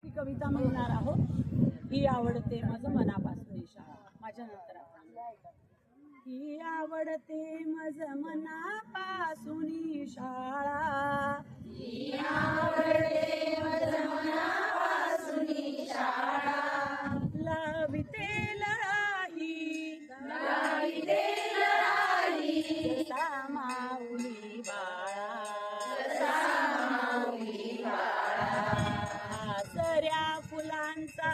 ही कविता म्हणणार आहोत. ही आवडते माझं मनापासून शाळा. माझ्या नंतर आपण ही आवडते माझं मनापासून शाळा. ही आवडते माझं मनापासून शाळा. लाविते लळाही लाविते लळाही जसा माऊली बाळा. जसा माऊली बाळा. आसऱ्या फुलांचा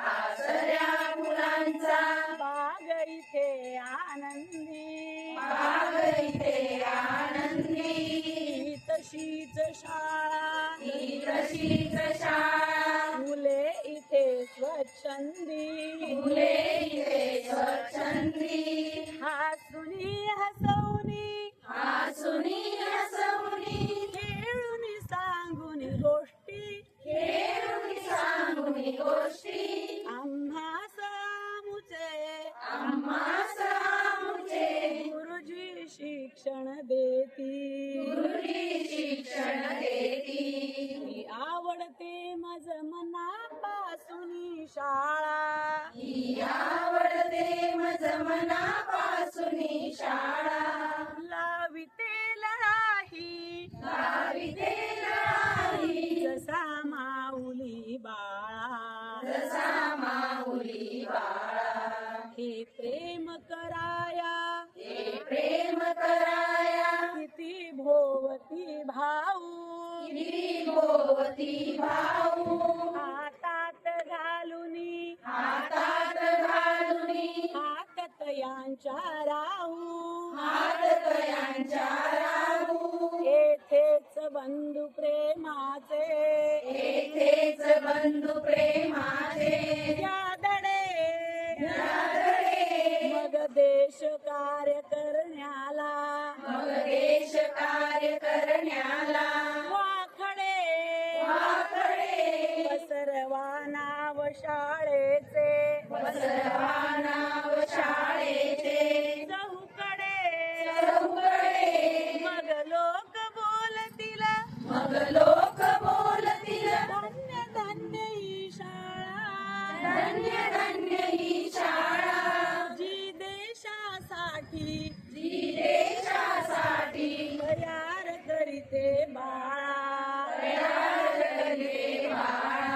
आसऱ्या फुलांचा बाग इथे आनंदी. बाग इथे आनंदी. ही तशीच शाळा ही तशीच शाळा. मुले इथे स्वच्छंदी. फुले इथे स्वच्छंदी. हसुनी हसवणी हसुनी हसवणी खेळून सांगून गोष्टी. खेळून सांगून गोष्टी. आम्हास आमुचे आम्हास आमुचे गुरुजी शिक्षण देती. गुरुजी शिक्षण देती. ही आवडते माझं मनापासून शाळा. ही आवडते माझं मनापासून शाळा. लाविते लळाही लाविते लळाही जसा माऊली बाळा. जसा माऊली बाळा. हे प्रेम कराया हे प्रेम कराया किती भोवती भाऊ. किती भोवती भाऊ. हातात घालुनी हातात घालुनी हात तयांच्या राहू. हात तयांच्या राहू. येथेच बंधू प्रेमाचे येथेच बंधू प्रेमाचे यादडे यादडे. मग देश कार्य करण्याला मग देश कार्य करण्याला वाखडे वाकडे. पसरवा नाव शाळेचे. पसरवा नाव शाळेचे. चहूकडे चहूकडे. मग लोक बोलतील मग लोक बोलतील धन्य धन्य ही शाळा. धन्य धन्य ही शाळा. जी देशासाठी जी देशासाठी तयार करीते बाळा. तयार करते बाळा.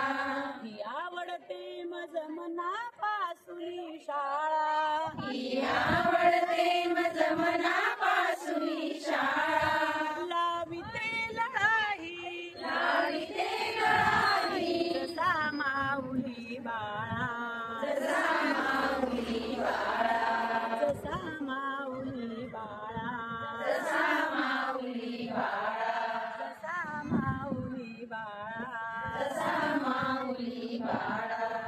ही आवडते माझं मनापासून शाळा. ही आवडते माझं मनापासून शाळा. लाविते लळाही लाविते लळाही जसा माऊली बाळा. जसा माऊली बाळा. जसा माऊली बाळा. जसा माऊली बाळा. जसा माऊली बाळा. जसा माऊली बाळा.